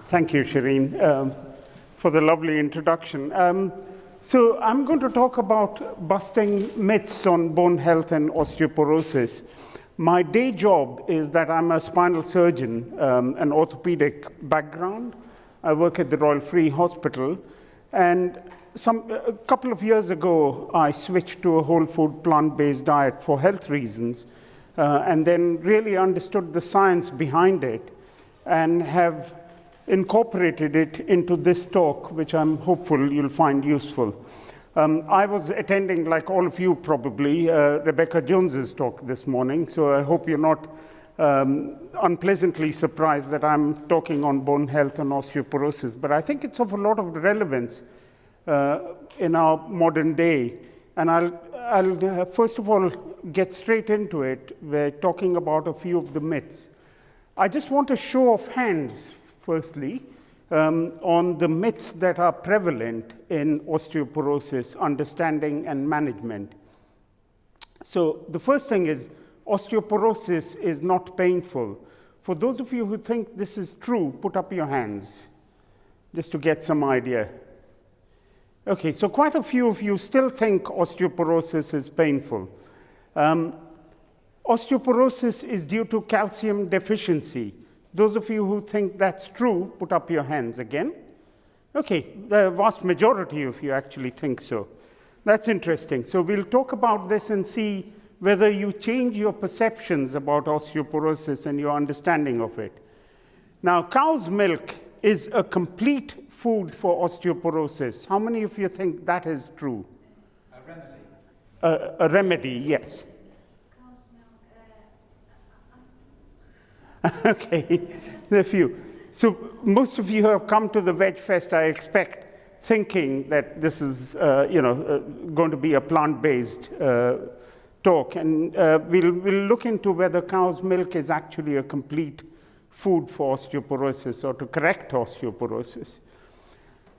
Thank you, Shireen, for the lovely introduction. So I'm going to talk about busting myths on bone health and osteoporosis. My day job is that I'm a spinal surgeon, an orthopedic background. I work at the Royal Free Hospital. And a couple of years ago, I switched to a whole food plant-based diet for health reasons, and then really understood the science behind it and have incorporated it into this talk, which I'm hopeful you'll find useful. I was attending, like all of you probably, Rebecca Jones's talk this morning, so I hope you're not unpleasantly surprised that I'm talking on bone health and osteoporosis, but I think it's of a lot of relevance in our modern day. And I'll first of all get straight into it. We're talking about a few of the myths. I just want a show of hands, firstly, on the myths that are prevalent in osteoporosis, understanding and management. So the first thing is osteoporosis is not painful. For those of you who think this is true, put up your hands, just to get some idea. Okay, so quite a few of you still think osteoporosis is painful. Osteoporosis is due to calcium deficiency. Those of you who think that's true, put up your hands again. Okay, the vast majority of you actually think so. That's interesting. So we'll talk about this and see whether you change your perceptions about osteoporosis and your understanding of it. Now, cow's milk is a complete food for osteoporosis. How many of you think that is true? A remedy. A remedy, yes. Okay, there are a few. So most of you have come to the VegFest, I expect, thinking that this is going to be a plant-based talk. And we'll look into whether cow's milk is actually a complete food for osteoporosis or to correct osteoporosis.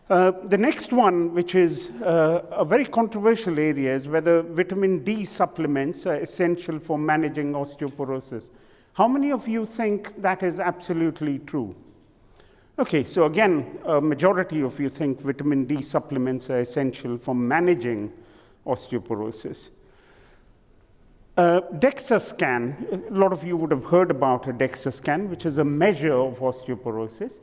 The next one, which is a very controversial area, is whether vitamin D supplements are essential for managing osteoporosis. How many of you think that is absolutely true? Okay, so again, a majority of you think vitamin D supplements are essential for managing osteoporosis. DEXA scan, a lot of you would have heard about a DEXA scan, which is a measure of osteoporosis.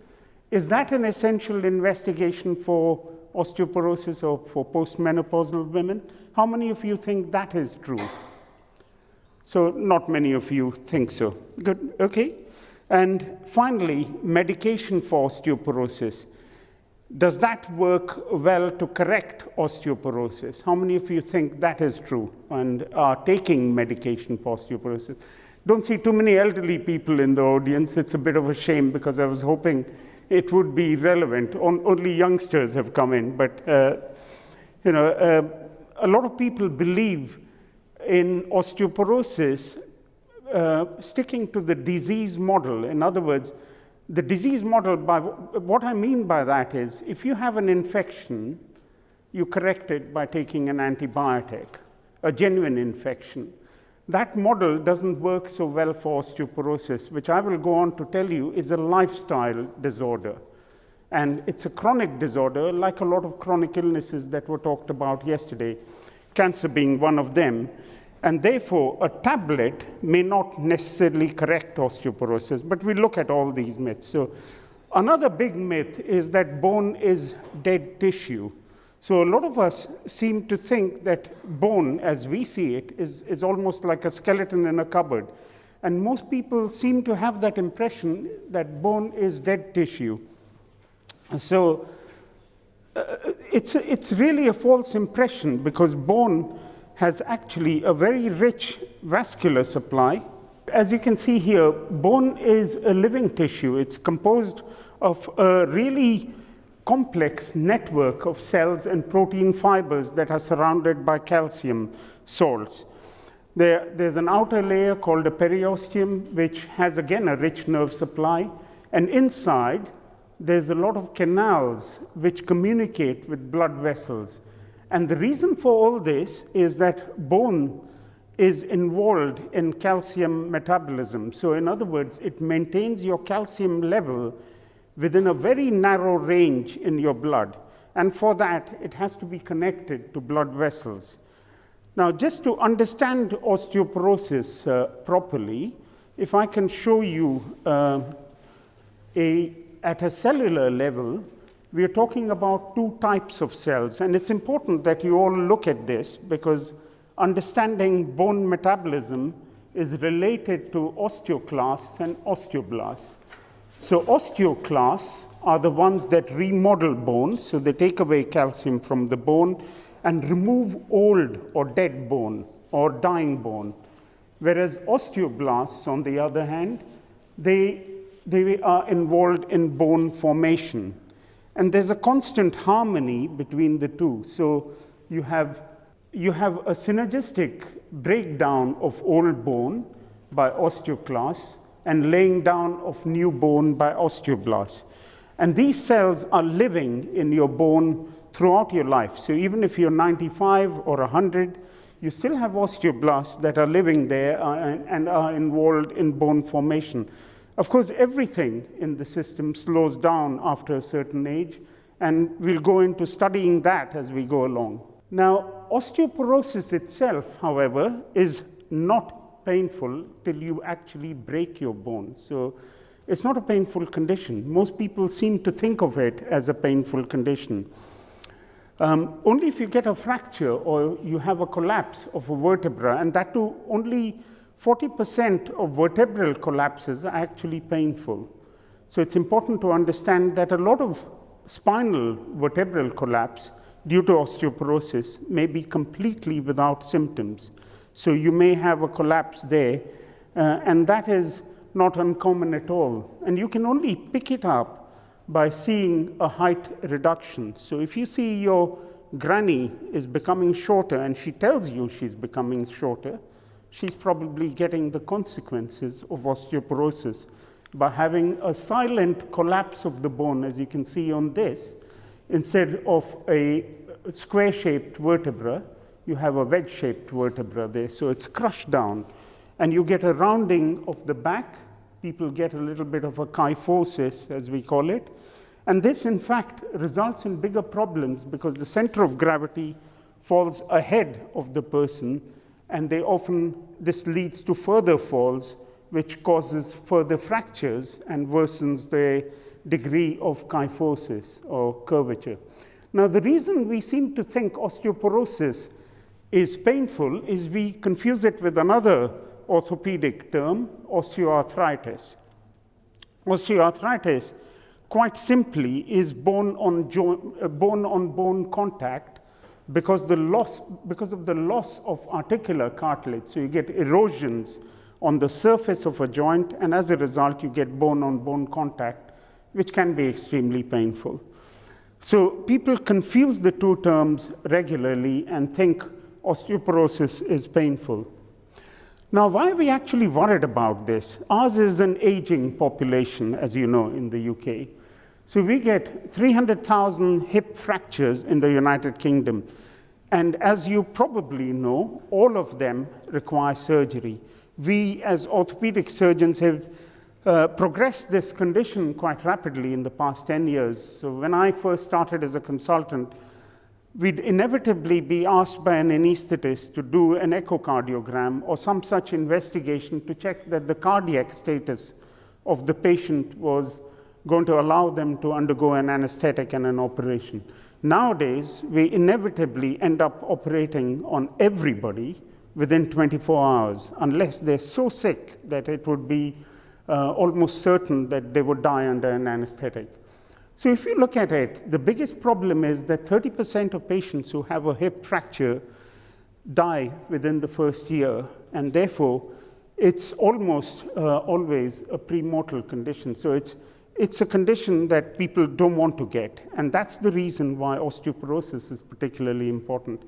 Is that an essential investigation for osteoporosis or for postmenopausal women? How many of you think that is true? So not many of you think so. Good, okay. And finally, medication for osteoporosis. Does that work well to correct osteoporosis? How many of you think that is true and are taking medication for osteoporosis? Don't see too many elderly people in the audience. It's a bit of a shame because I was hoping it would be relevant. Only youngsters have come in, but a lot of people believe in osteoporosis sticking to the disease model. In other words, the disease model, what I mean by that is, if you have an infection, you correct it by taking an antibiotic, a genuine infection. That model doesn't work so well for osteoporosis, which I will go on to tell you is a lifestyle disorder. And it's a chronic disorder, like a lot of chronic illnesses that were talked about yesterday, cancer being one of them. And therefore, a tablet may not necessarily correct osteoporosis, but we look at all these myths. So another big myth is that bone is dead tissue. So a lot of us seem to think that bone, as we see it, is almost like a skeleton in a cupboard. And most people seem to have that impression that bone is dead tissue. So it's really a false impression, because bone has actually a very rich vascular supply. As you can see here, bone is a living tissue. It's composed of a really complex network of cells and protein fibers that are surrounded by calcium salts. There's an outer layer called a periosteum, which has, again, a rich nerve supply. And inside, there's a lot of canals which communicate with blood vessels. And the reason for all this is that bone is involved in calcium metabolism. So in other words, it maintains your calcium level within a very narrow range in your blood. And for that, it has to be connected to blood vessels. Now, just to understand osteoporosis properly, if I can show you at a cellular level, we are talking about two types of cells. And it's important that you all look at this, because understanding bone metabolism is related to osteoclasts and osteoblasts. So osteoclasts are the ones that remodel bone, so they take away calcium from the bone and remove old or dead bone or dying bone. Whereas osteoblasts, on the other hand, they are involved in bone formation. And there's a constant harmony between the two. So you have a synergistic breakdown of old bone by osteoclasts and laying down of new bone by osteoblasts. And these cells are living in your bone throughout your life. So even if you're 95 or 100, you still have osteoblasts that are living there and are involved in bone formation. Of course, everything in the system slows down after a certain age, and we'll go into studying that as we go along. Now, osteoporosis itself, however, is not painful till you actually break your bone. So it's not a painful condition. Most people seem to think of it as a painful condition. Only if you get a fracture or you have a collapse of a vertebra, and that too, only 40% of vertebral collapses are actually painful. So it's important to understand that a lot of spinal vertebral collapse due to osteoporosis may be completely without symptoms. So you may have a collapse there, and that is not uncommon at all. And you can only pick it up by seeing a height reduction. So if you see your granny is becoming shorter and she tells you she's becoming shorter, she's probably getting the consequences of osteoporosis by having a silent collapse of the bone, as you can see on this. Instead of a square-shaped vertebra, you have a wedge-shaped vertebra there, so it's crushed down. And you get a rounding of the back. People get a little bit of a kyphosis, as we call it. And this, in fact, results in bigger problems because the center of gravity falls ahead of the person, and this leads to further falls, which causes further fractures and worsens the degree of kyphosis or curvature. Now, the reason we seem to think osteoporosis is painful is we confuse it with another orthopedic term, osteoarthritis. Osteoarthritis, quite simply, is bone-on-bone contact because of the loss of articular cartilage. So you get erosions on the surface of a joint, and as a result, you get bone-on-bone contact, which can be extremely painful. So people confuse the two terms regularly and think osteoporosis is painful. Now, why are we actually worried about this? Ours is an aging population, as you know, in the UK. So we get 300,000 hip fractures in the United Kingdom. And as you probably know, all of them require surgery. We, as orthopedic surgeons, have progressed this condition quite rapidly in the past 10 years. So when I first started as a consultant, we'd inevitably be asked by an anesthetist to do an echocardiogram or some such investigation to check that the cardiac status of the patient was going to allow them to undergo an anesthetic and an operation. Nowadays, we inevitably end up operating on everybody within 24 hours, unless they're so sick that it would be almost certain that they would die under an anesthetic. So if you look at it, the biggest problem is that 30% of patients who have a hip fracture die within the first year, and therefore it's almost always a premortal condition. So it's a condition that people don't want to get, and that's the reason why osteoporosis is particularly important.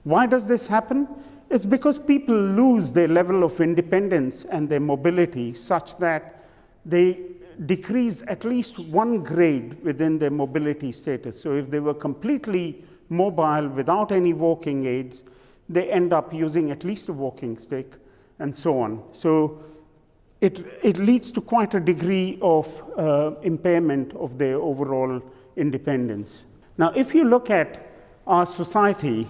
Why does this happen? It's because people lose their level of independence and their mobility such that they decrease at least one grade within their mobility status. So if they were completely mobile without any walking aids, they end up using at least a walking stick and so on. So it leads to quite a degree of impairment of their overall independence. Now, if you look at our society,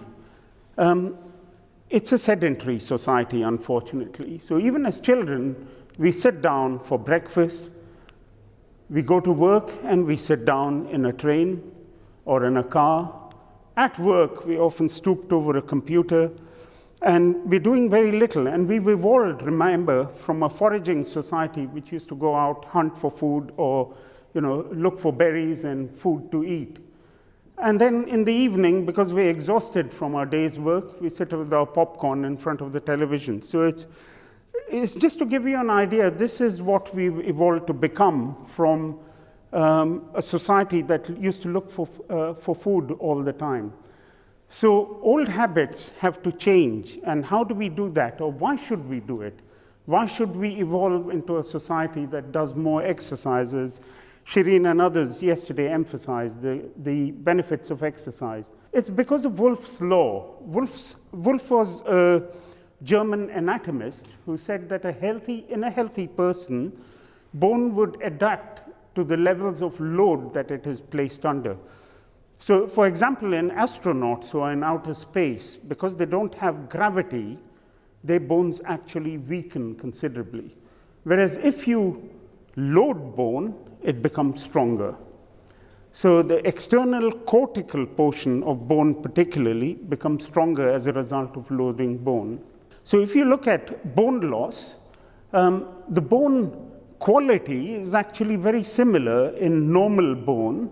it's a sedentary society, unfortunately. So even as children, we sit down for breakfast, we go to work, and we sit down in a train or in a car. At work, we often stooped over a computer, and we're doing very little. And we've evolved, remember, from a foraging society which used to go out, hunt for food, or look for berries and food to eat. And then in the evening, because we're exhausted from our day's work, we sit with our popcorn in front of the television. So it's just to give you an idea, this is what we've evolved to become from a society that used to look for food all the time. So old habits have to change. And how do we do that? Or why should we do it? Why should we evolve into a society that does more exercises? Shireen and others yesterday emphasized the benefits of exercise. It's because of Wolff's law. Wolff was a German anatomist who said that in a healthy person, bone would adapt to the levels of load that it is placed under. So, for example, in astronauts who are in outer space, because they don't have gravity, their bones actually weaken considerably. Whereas if you load bone, it becomes stronger. So the external cortical portion of bone particularly becomes stronger as a result of loading bone. So if you look at bone loss, the bone quality is actually very similar in normal bone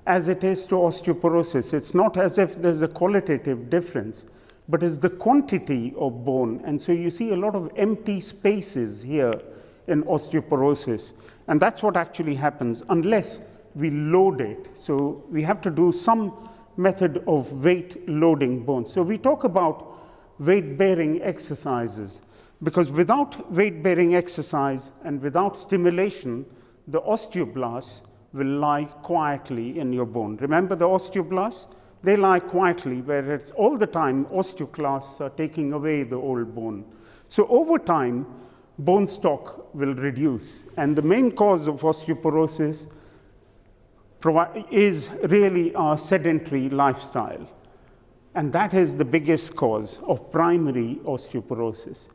as it is to osteoporosis. It's not as if there's a qualitative difference, but it's the quantity of bone. And so you see a lot of empty spaces here in osteoporosis. And that's what actually happens unless we load it. So we have to do some method of weight loading bones. So we talk about weight-bearing exercises, because without weight-bearing exercise and without stimulation, the osteoblasts will lie quietly in your bone. Remember the osteoblasts? They lie quietly, where it's all the time osteoclasts are taking away the old bone. So over time, bone stock will reduce. And the main cause of osteoporosis is really our sedentary lifestyle. And that is the biggest cause of primary osteoporosis.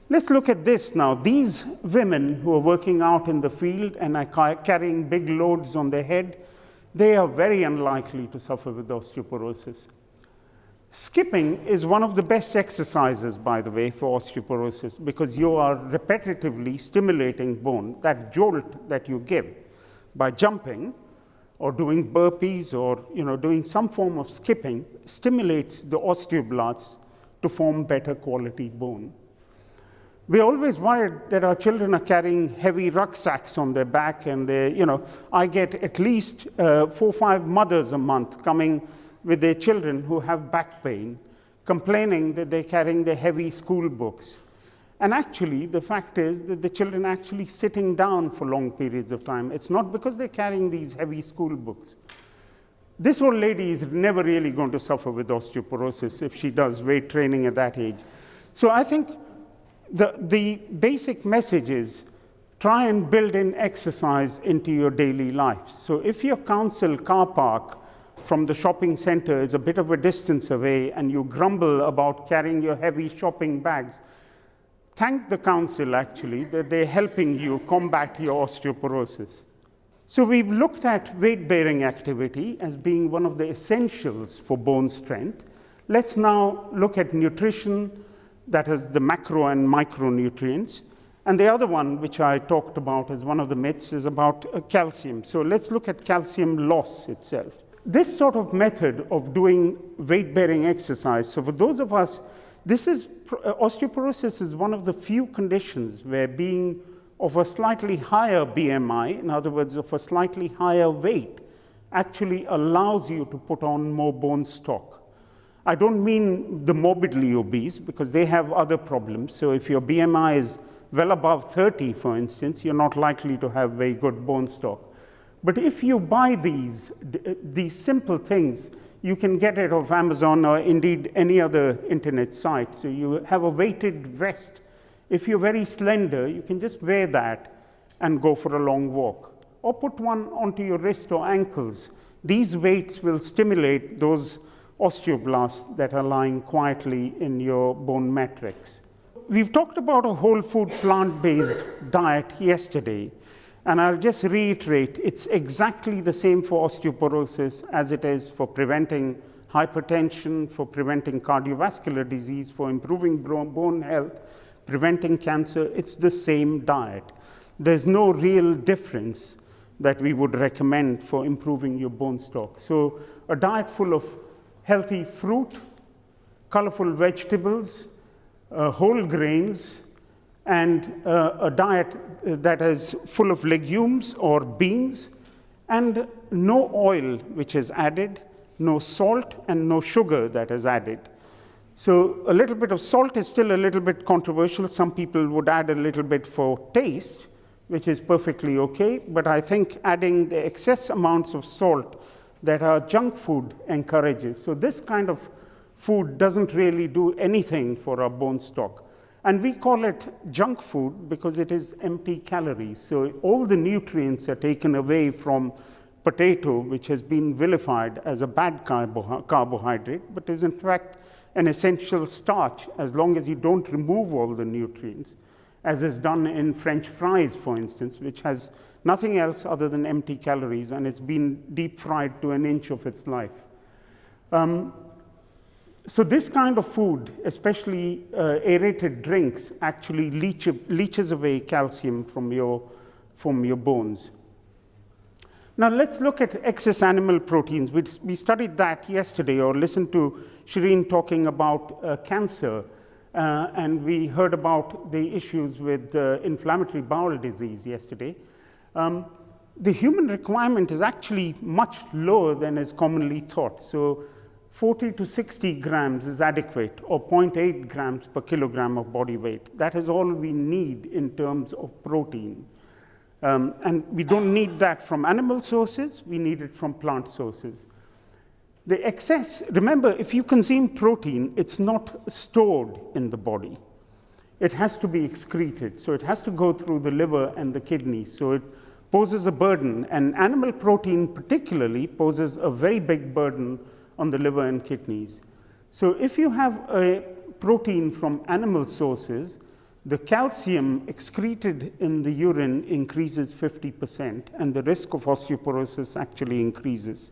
Let's look at this now. These women who are working out in the field and are carrying big loads on their head, they are very unlikely to suffer with osteoporosis. Skipping is one of the best exercises, by the way, for osteoporosis, because you are repetitively stimulating bone. That jolt that you give by jumping or doing burpees or doing some form of skipping stimulates the osteoblasts to form better quality bone. We're always worried that our children are carrying heavy rucksacks on their back, and I get at least 4 or 5 mothers a month coming with their children who have back pain, complaining that they're carrying their heavy school books. And actually, the fact is that the children are actually sitting down for long periods of time. It's not because they're carrying these heavy school books. This old lady is never really going to suffer with osteoporosis if she does weight training at that age. So I think the basic message is try and build in exercise into your daily life. So if your council car park from the shopping center is a bit of a distance away and you grumble about carrying your heavy shopping bags, thank the council actually that they're helping you combat your osteoporosis. So we've looked at weight-bearing activity as being one of the essentials for bone strength. Let's now look at nutrition, that is the macro and micronutrients. And the other one, which I talked about as one of the myths, is about calcium. So let's look at calcium loss itself. This sort of method of doing weight-bearing exercise, so for those of us, osteoporosis is one of the few conditions where being of a slightly higher BMI, in other words, of a slightly higher weight, actually allows you to put on more bone stock. I don't mean the morbidly obese, because they have other problems. So if your BMI is well above 30, for instance, you're not likely to have very good bone stock. But if you buy these simple things, you can get it off Amazon or indeed any other internet site. So you have a weighted vest If you're very slender, you can just wear that and go for a long walk. Or put one onto your wrist or ankles. These weights will stimulate those osteoblasts that are lying quietly in your bone matrix. We've talked about a whole food plant-based diet yesterday, and I'll just reiterate, it's exactly the same for osteoporosis as it is for preventing hypertension, for preventing cardiovascular disease, for improving bone health, preventing cancer. It's the same diet. There's no real difference that we would recommend for improving your bone stock. So a diet full of healthy fruit, colorful vegetables, whole grains, and a diet that is full of legumes or beans, and no oil which is added, no salt, and no sugar that is added. So a little bit of salt is still a little bit controversial. Some people would add a little bit for taste, which is perfectly okay, but I think adding the excess amounts of salt that our junk food encourages. So this kind of food doesn't really do anything for our bone stock. And we call it junk food because it is empty calories. So all the nutrients are taken away from potato, which has been vilified as a bad carbohydrate, but is in fact an essential starch as long as you don't remove all the nutrients, as is done in French fries, for instance, which has nothing else other than empty calories, and it's been deep fried to an inch of its life. So this kind of food, especially aerated drinks, actually leaches away calcium from your bones. Now let's look at excess animal proteins. We studied that yesterday, or listened to Shireen talking about cancer. And we heard about the issues with inflammatory bowel disease yesterday. The human requirement is actually much lower than is commonly thought. So 40 to 60 grams is adequate, or 0.8 grams per kilogram of body weight. That is all we need in terms of protein. And we don't need that from animal sources, we need it from plant sources. The excess, remember, if you consume protein, it's not stored in the body. It has to be excreted. So it has to go through the liver and the kidneys. So it poses a burden. And animal protein particularly poses a very big burden on the liver and kidneys. So if you have a protein from animal sources, the calcium excreted in the urine increases 50%, and the risk of osteoporosis actually increases.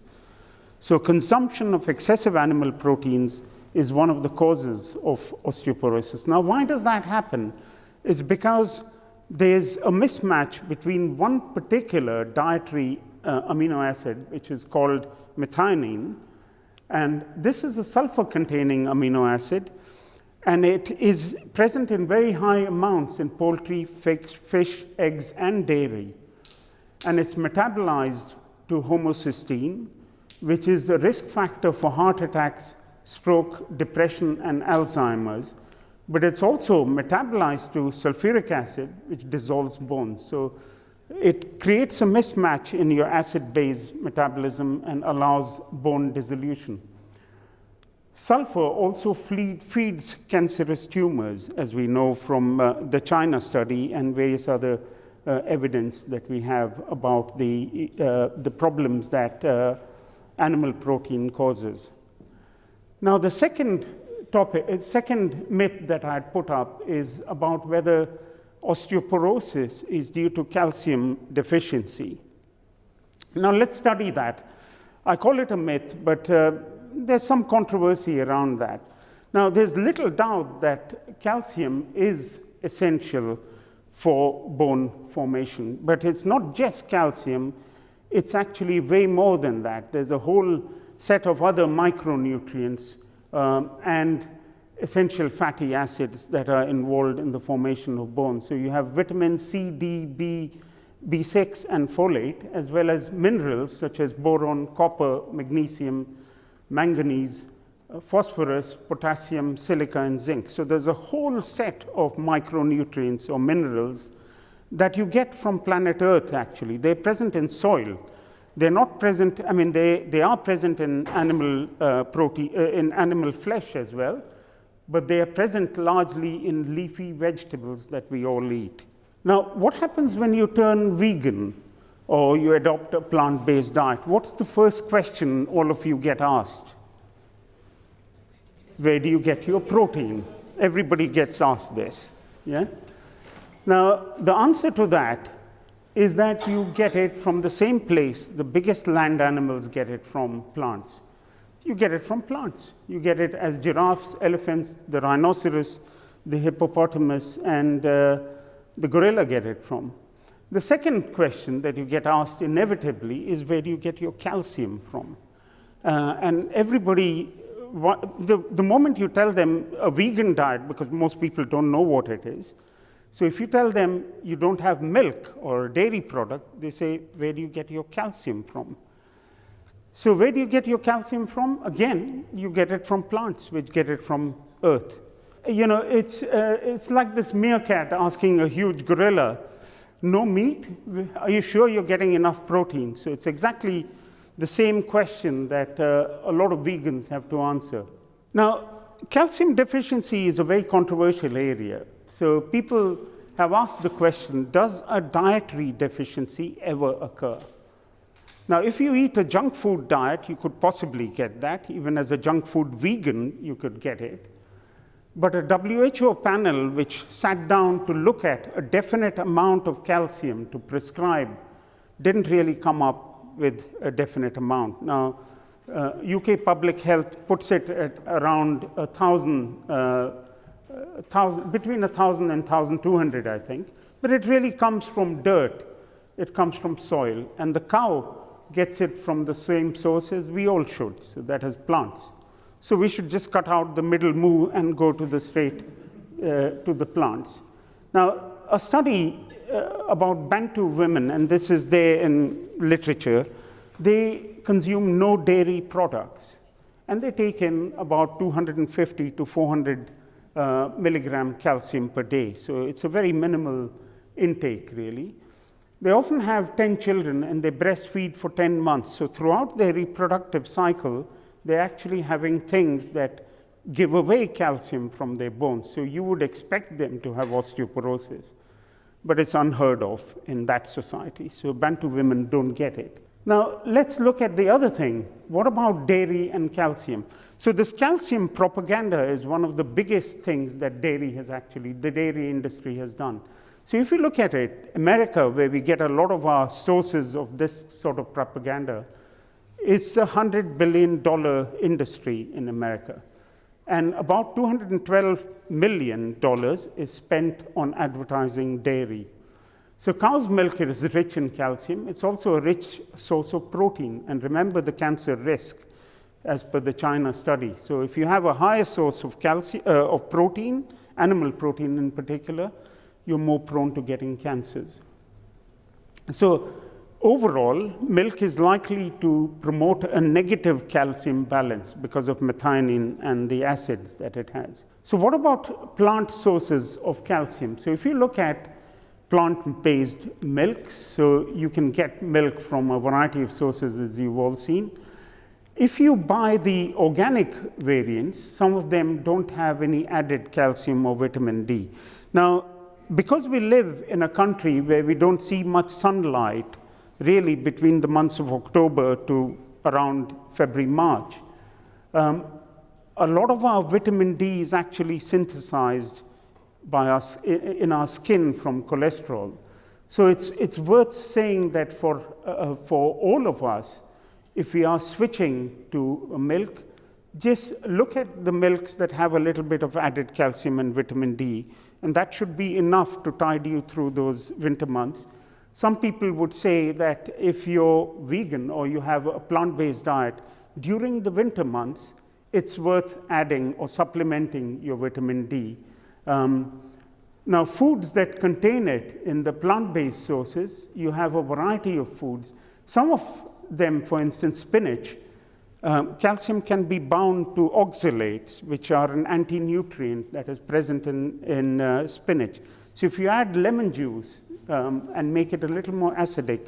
So consumption of excessive animal proteins is one of the causes of osteoporosis. Now, why does that happen? It's because there's a mismatch between one particular dietary amino acid, which is called methionine, and this is a sulfur-containing amino acid, and it is present in very high amounts in poultry, fish, eggs, and dairy. And it's metabolized to homocysteine, which is a risk factor for heart attacks, stroke, depression, and Alzheimer's. But it's also metabolized to sulfuric acid, which dissolves bones. So it creates a mismatch in your acid-base metabolism and allows bone dissolution. Sulfur also feeds cancerous tumors, as we know from the China study and various other evidence that we have about the problems that animal protein causes. Now, the second myth that I had put up is about whether osteoporosis is due to calcium deficiency. Now, let's study that. I call it a myth, but there's some controversy around that. Now, there's little doubt that calcium is essential for bone formation, but it's not just calcium, it's actually way more than that. There's a whole set of other micronutrients and essential fatty acids that are involved in the formation of bone. So you have vitamin C, D, B6, and folate, as well as minerals such as boron, copper, magnesium, manganese, phosphorus, potassium, silica, and zinc. So there's a whole set of micronutrients or minerals that you get from planet Earth, actually. They're present in soil. They're not present, I mean, they are present in animal protein, in animal flesh as well, but they are present largely in leafy vegetables that we all eat. Now, what happens when you turn vegan or you adopt a plant-based diet? What's the first question all of you get asked? Where do you get your protein? Everybody gets asked this. Yeah? Now, the answer to that is that you get it from the same place the biggest land animals get it from: plants. You get it from plants. You get it as giraffes, elephants, the rhinoceros, the hippopotamus, and the gorilla get it from. The second question that you get asked inevitably is, where do you get your calcium from? And everybody, the moment you tell them a vegan diet, because most people don't know what it is, so if you tell them you don't have milk or a dairy product, they say, where do you get your calcium from? So where do you get your calcium from? Again, you get it from plants, which get it from earth. You know, it's like this meerkat asking a huge gorilla, no meat? Are you sure you're getting enough protein? So it's exactly the same question that a lot of vegans have to answer. Now, calcium deficiency is a very controversial area. So people have asked the question, does a dietary deficiency ever occur? Now, if you eat a junk food diet, you could possibly get that. Even as a junk food vegan, you could get it. But a WHO panel which sat down to look at a definite amount of calcium to prescribe didn't really come up with a definite amount. Now, UK Public Health puts it at around 1,000, between 1,000 and 1,200, I think. But it really comes from dirt. It comes from soil. And the cow gets it from the same sources we all should, so that is plants. So we should just cut out the middle moo and go to the straight to the plants. Now, a study about Bantu women, and this is there in literature, they consume no dairy products, and they take in about 250 to 400 milligram calcium per day. So it's a very minimal intake, really. They often have 10 children, and they breastfeed for 10 months. So throughout their reproductive cycle, they're actually having things that give away calcium from their bones. So you would expect them to have osteoporosis, but it's unheard of in that society. So Bantu women don't get it. Now, let's look at the other thing. What about dairy and calcium? So this calcium propaganda is one of the biggest things that the dairy industry has done. So if you look at it, America, where we get a lot of our sources of this sort of propaganda, it's a $100 billion industry in America. And about $212 million is spent on advertising dairy. So cow's milk is rich in calcium. It's also a rich source of protein. And remember the cancer risk as per the China study. So if you have a higher source of calcium, of protein, animal protein in particular, you're more prone to getting cancers. So overall, milk is likely to promote a negative calcium balance because of methionine and the acids that it has. So what about plant sources of calcium? So if you look at plant-based milks, so you can get milk from a variety of sources, as you've all seen. If you buy the organic variants, some of them don't have any added calcium or vitamin D. Now, because we live in a country where we don't see much sunlight, really between the months of October to around February, March, a lot of our vitamin D is actually synthesized by us in our skin from cholesterol. So it's worth saying that for all of us, if we are switching to milk, just look at the milks that have a little bit of added calcium and vitamin D, and that should be enough to tide you through those winter months. Some people would say that if you're vegan or you have a plant-based diet, during the winter months, it's worth adding or supplementing your vitamin D. Now, foods that contain it in the plant-based sources, you have a variety of foods. Some of them, for instance, spinach, calcium can be bound to oxalates, which are an anti-nutrient that is present in spinach. So if you add lemon juice and make it a little more acidic,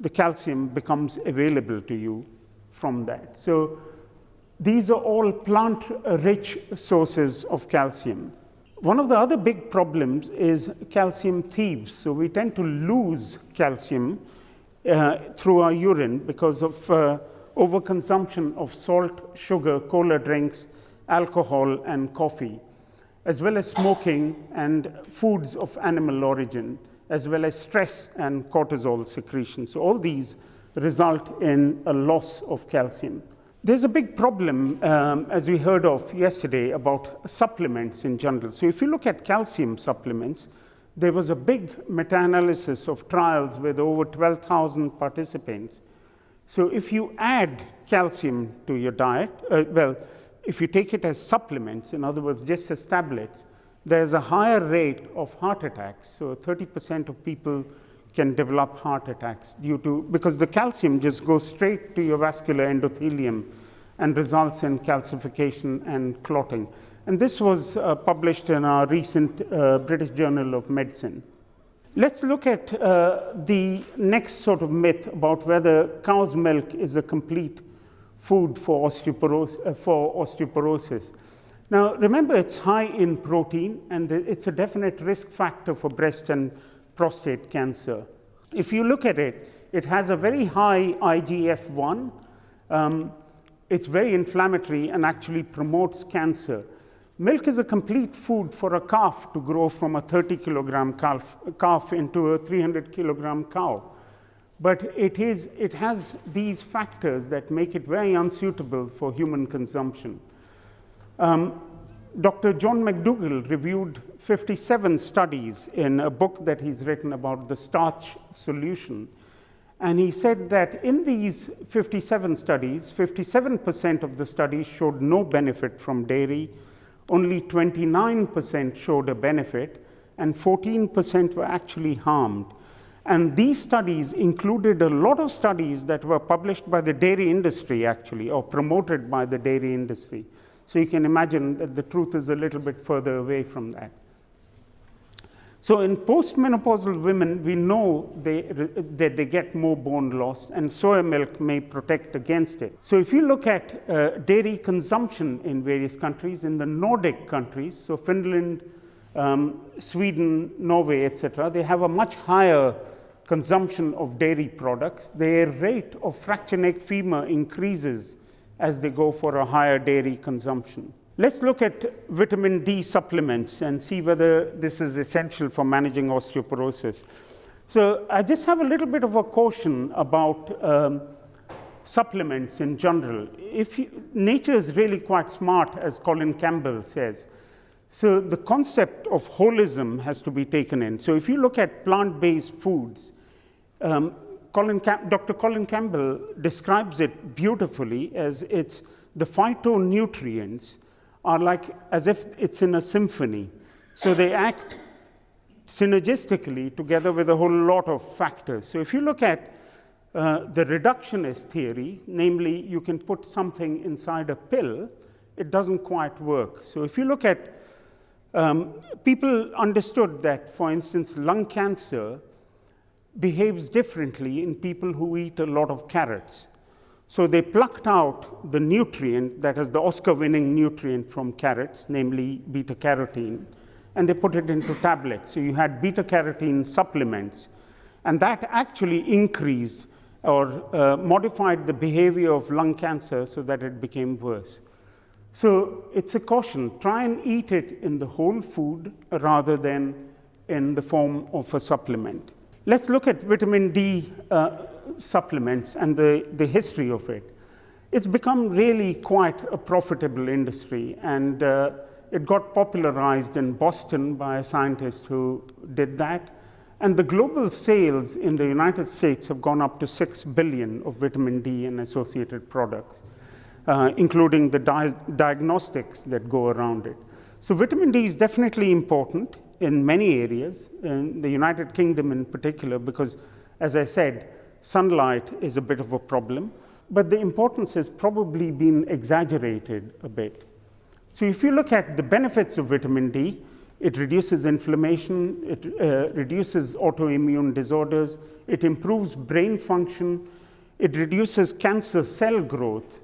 the calcium becomes available to you from that. So These are all plant-rich sources of calcium. One of the other big problems is calcium thieves. So we tend to lose calcium through our urine because of overconsumption of salt, sugar, cola drinks, alcohol, and coffee, as well as smoking and foods of animal origin, as well as stress and cortisol secretion. So all these result in a loss of calcium. There's a big problem, as we heard of yesterday, about supplements in general. So if you look at calcium supplements, there was a big meta-analysis of trials with over 12,000 participants. So if you add calcium to your diet, if you take it as supplements, in other words, just as tablets, there's a higher rate of heart attacks. So 30% of people can develop heart attacks because the calcium just goes straight to your vascular endothelium and results in calcification and clotting. And this was published in our recent British Journal of Medicine. Let's look at the next sort of myth about whether cow's milk is a complete food for osteoporosis. Now, remember, it's high in protein, and it's a definite risk factor for breast and prostate cancer. If you look at it, it has a very high IGF-1. It's very inflammatory and actually promotes cancer. Milk is a complete food for a calf to grow from a 30-kilogram calf into a 300-kilogram cow. But it has these factors that make it very unsuitable for human consumption. Dr. John McDougall reviewed 57 studies in a book that he's written about the starch solution. And he said that in these 57 studies, 57% of the studies showed no benefit from dairy, only 29% showed a benefit, and 14% were actually harmed. And these studies included a lot of studies that were published by the dairy industry, actually, or promoted by the dairy industry. So you can imagine that the truth is a little bit further away from that. So in postmenopausal women, we know that they get more bone loss, and soya milk may protect against it. So if you look at dairy consumption in various countries, in the Nordic countries, so Finland, Sweden, Norway, etc., they have a much higher consumption of dairy products. Their rate of fracture-neck femur increases as they go for a higher dairy consumption. Let's look at vitamin D supplements and see whether this is essential for managing osteoporosis. So I just have a little bit of a caution about supplements in general. Nature is really quite smart, as Colin Campbell says. So the concept of holism has to be taken in. So if you look at plant-based foods, Dr. Colin Campbell describes it beautifully as the phytonutrients are like as if it's in a symphony. So they act synergistically together with a whole lot of factors. So if you look at the reductionist theory, namely you can put something inside a pill, it doesn't quite work. So if you look at people understood that, for instance, lung cancer behaves differently in people who eat a lot of carrots. So they plucked out the nutrient that is the Oscar-winning nutrient from carrots, namely beta-carotene, and they put it into tablets. So you had beta-carotene supplements, and that actually increased or modified the behavior of lung cancer so that it became worse. So it's a caution. Try and eat it in the whole food rather than in the form of a supplement. Let's look at vitamin D supplements and the history of it. It's become really quite a profitable industry, and it got popularized in Boston by a scientist who did that. And the global sales in the United States have gone up to 6 billion of vitamin D and associated products, including the diagnostics that go around it. So vitamin D is definitely important in many areas, in the United Kingdom in particular, because, as I said, sunlight is a bit of a problem, but the importance has probably been exaggerated a bit. So if you look at the benefits of vitamin D, it reduces inflammation, it reduces autoimmune disorders, it improves brain function, it reduces cancer cell growth,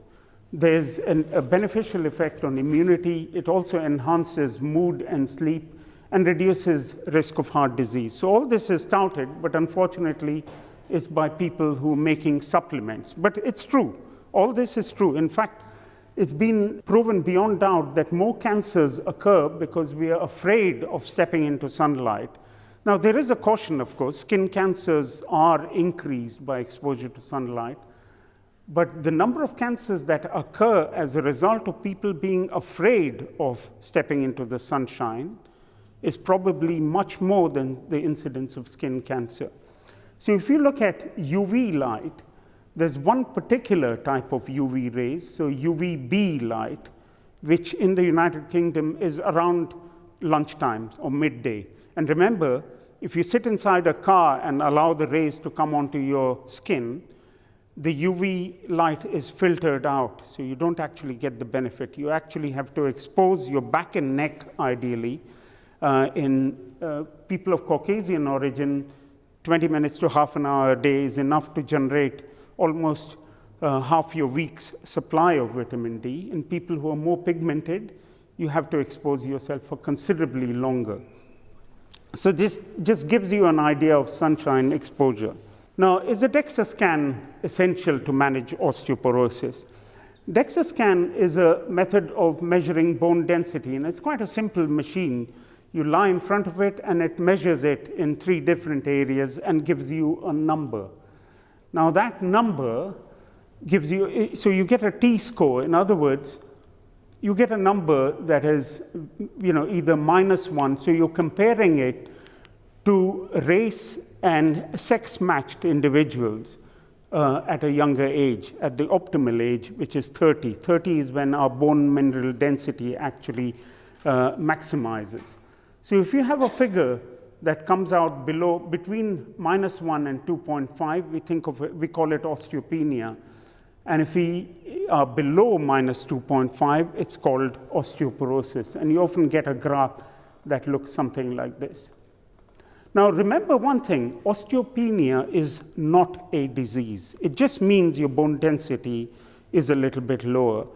There's a beneficial effect on immunity. It also enhances mood and sleep and reduces risk of heart disease. So all this is touted, but unfortunately, it's by people who are making supplements. But it's true. All this is true. In fact, it's been proven beyond doubt that more cancers occur because we are afraid of stepping into sunlight. Now, there is a caution, of course. Skin cancers are increased by exposure to sunlight. But the number of cancers that occur as a result of people being afraid of stepping into the sunshine is probably much more than the incidence of skin cancer. So if you look at UV light, there's one particular type of UV rays, so UVB light, which in the United Kingdom is around lunchtime or midday. And remember, if you sit inside a car and allow the rays to come onto your skin, the UV light is filtered out, so you don't actually get the benefit. You actually have to expose your back and neck, ideally. In people of Caucasian origin, 20 minutes to half an hour a day is enough to generate almost half your week's supply of vitamin D. In people who are more pigmented, you have to expose yourself for considerably longer. So this just gives you an idea of sunshine exposure. Now, is a DEXA scan essential to manage osteoporosis? DEXA scan is a method of measuring bone density, and it's quite a simple machine. You lie in front of it, and it measures it in 3 different areas and gives you a number. Now, that number gives you, so you get a T-score. In other words, you get a number that is, either -1, so you're comparing it to race and sex-matched individuals at a younger age, at the optimal age, which is 30. 30 is when our bone mineral density actually maximizes. So if you have a figure that comes out between -1 and 2.5, we call it osteopenia. And if we are below -2.5, it's called osteoporosis. And you often get a graph that looks something like this. Now, remember one thing, osteopenia is not a disease. It just means your bone density is a little bit lower.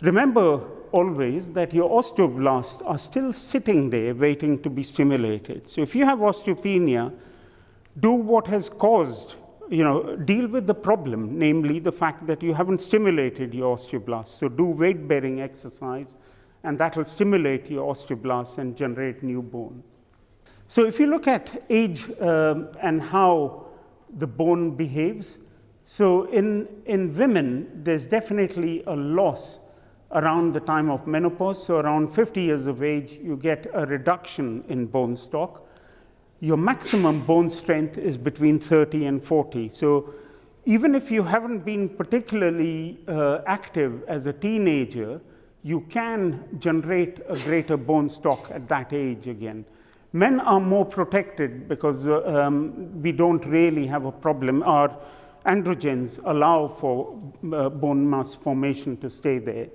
Remember always that your osteoblasts are still sitting there waiting to be stimulated. So if you have osteopenia, do what has caused, deal with the problem, namely the fact that you haven't stimulated your osteoblasts. So do weight-bearing exercise, and that will stimulate your osteoblasts and generate new bone. So if you look at age and how the bone behaves, so in women, there's definitely a loss around the time of menopause. So around 50 years of age, you get a reduction in bone stock. Your maximum bone strength is between 30 and 40. So even if you haven't been particularly active as a teenager, you can generate a greater bone stock at that age again. Men are more protected because we don't really have a problem. Our androgens allow for bone mass formation to stay there.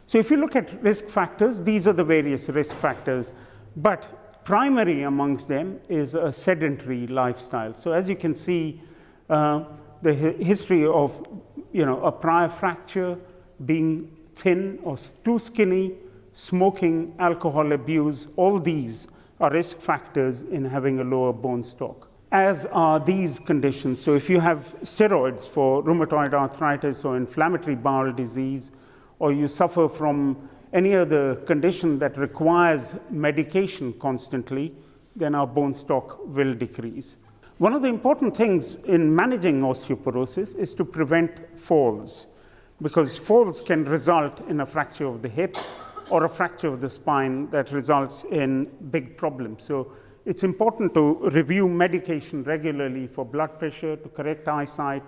So if you look at risk factors, these are the various risk factors, but primary amongst them is a sedentary lifestyle. So as you can see, the history of a prior fracture, being thin or too skinny, smoking, alcohol abuse, all these are risk factors in having a lower bone stock, as are these conditions. So if you have steroids for rheumatoid arthritis or inflammatory bowel disease, or you suffer from any other condition that requires medication constantly, then our bone stock will decrease. One of the important things in managing osteoporosis is to prevent falls, because falls can result in a fracture of the hip or a fracture of the spine that results in big problems. So it's important to review medication regularly for blood pressure, to correct eyesight,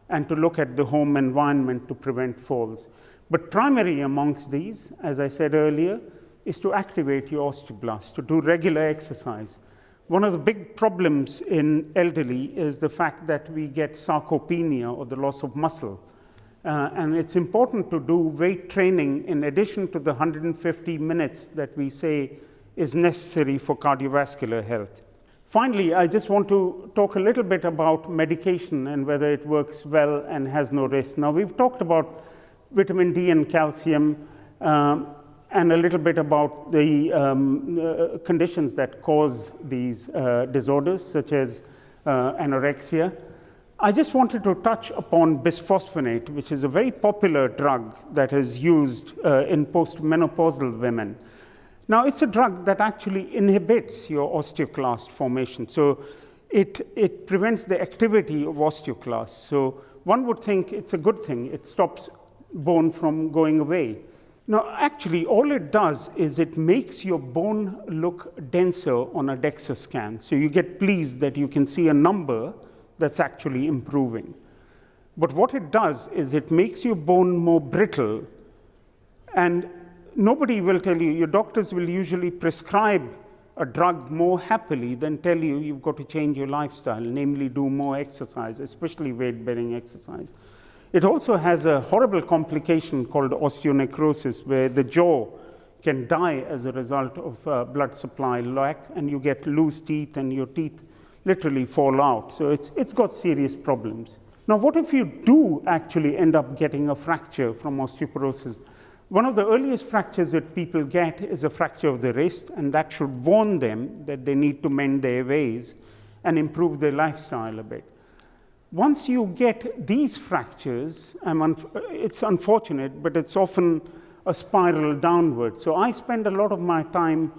and to look at the home environment to prevent falls. But primary amongst these, as I said earlier, is to activate your osteoblasts, to do regular exercise. One of the big problems in elderly is the fact that we get sarcopenia, or the loss of muscle. And it's important to do weight training in addition to the 150 minutes that we say is necessary for cardiovascular health. Finally, I just want to talk a little bit about medication and whether it works well and has no risk. Now, we've talked about vitamin D and calcium, and a little bit about the conditions that cause these disorders, such as anorexia. I just wanted to touch upon bisphosphonate, which is a very popular drug that is used in postmenopausal women. Now, it's a drug that actually inhibits your osteoclast formation. So it prevents the activity of osteoclasts. So one would think it's a good thing. It stops bone from going away. Now, actually, all it does is it makes your bone look denser on a DEXA scan. So you get pleased that you can see a number that's actually improving. But what it does is it makes your bone more brittle. And nobody will tell you, your doctors will usually prescribe a drug more happily than tell you you've got to change your lifestyle, namely do more exercise, especially weight-bearing exercise. It also has a horrible complication called osteonecrosis, where the jaw can die as a result of blood supply lack, and you get loose teeth, and your teeth literally fall out. So it's got serious problems. Now, what if you do actually end up getting a fracture from osteoporosis? One of the earliest fractures that people get is a fracture of the wrist, and that should warn them that they need to mend their ways and improve their lifestyle a bit. Once you get these fractures, it's unfortunate, but it's often a spiral downward. So I spend a lot of my time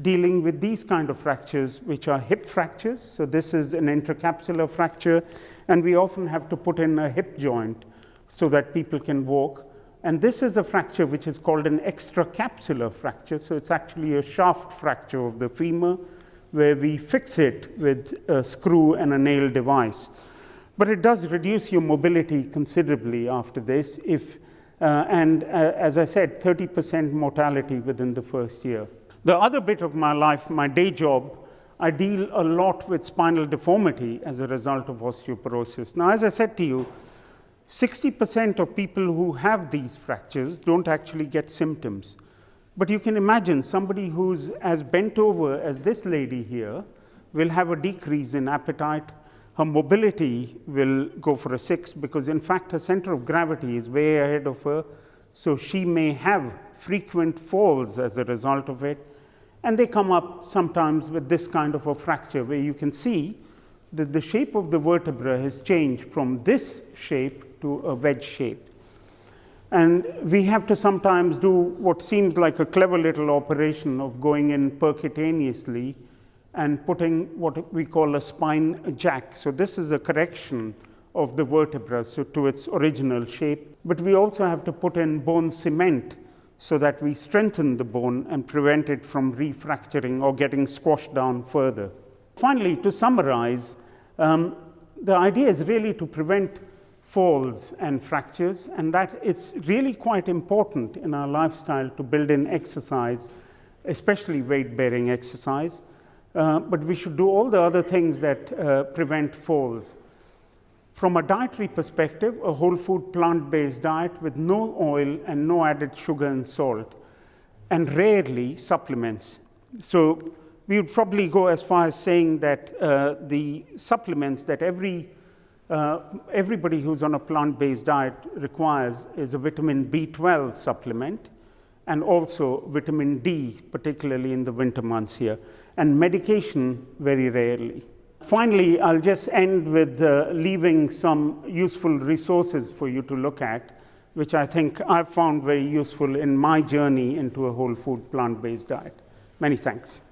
dealing with these kind of fractures, which are hip fractures. So this is an intracapsular fracture, and we often have to put in a hip joint so that people can walk. And this is a fracture which is called an extracapsular fracture. So it's actually a shaft fracture of the femur, where we fix it with a screw and a nail device. But it does reduce your mobility considerably after this, as I said, 30% mortality within the first year. The other bit of my life, my day job, I deal a lot with spinal deformity as a result of osteoporosis. Now, as I said to you, 60% of people who have these fractures don't actually get symptoms. But you can imagine somebody who's as bent over as this lady here will have a decrease in appetite. Her mobility will go for a 6 because, in fact, her center of gravity is way ahead of her. So she may have frequent falls as a result of it. And they come up sometimes with this kind of a fracture, where you can see that the shape of the vertebra has changed from this shape to a wedge shape. And we have to sometimes do what seems like a clever little operation of going in percutaneously and putting what we call a spine jack. So this is a correction of the vertebra to its original shape. But we also have to put in bone cement so that we strengthen the bone and prevent it from refracturing or getting squashed down further. Finally, to summarize, the idea is really to prevent falls and fractures, and that it's really quite important in our lifestyle to build in exercise, especially weight-bearing exercise. But we should do all the other things that prevent falls. From a dietary perspective, a whole food plant-based diet with no oil and no added sugar and salt, and rarely supplements. So we would probably go as far as saying that the supplements that everybody who's on a plant-based diet requires is a vitamin B12 supplement, and also vitamin D, particularly in the winter months here, and medication very rarely. Finally, I'll just end with leaving some useful resources for you to look at, which I think I've found very useful in my journey into a whole food plant-based diet. Many thanks.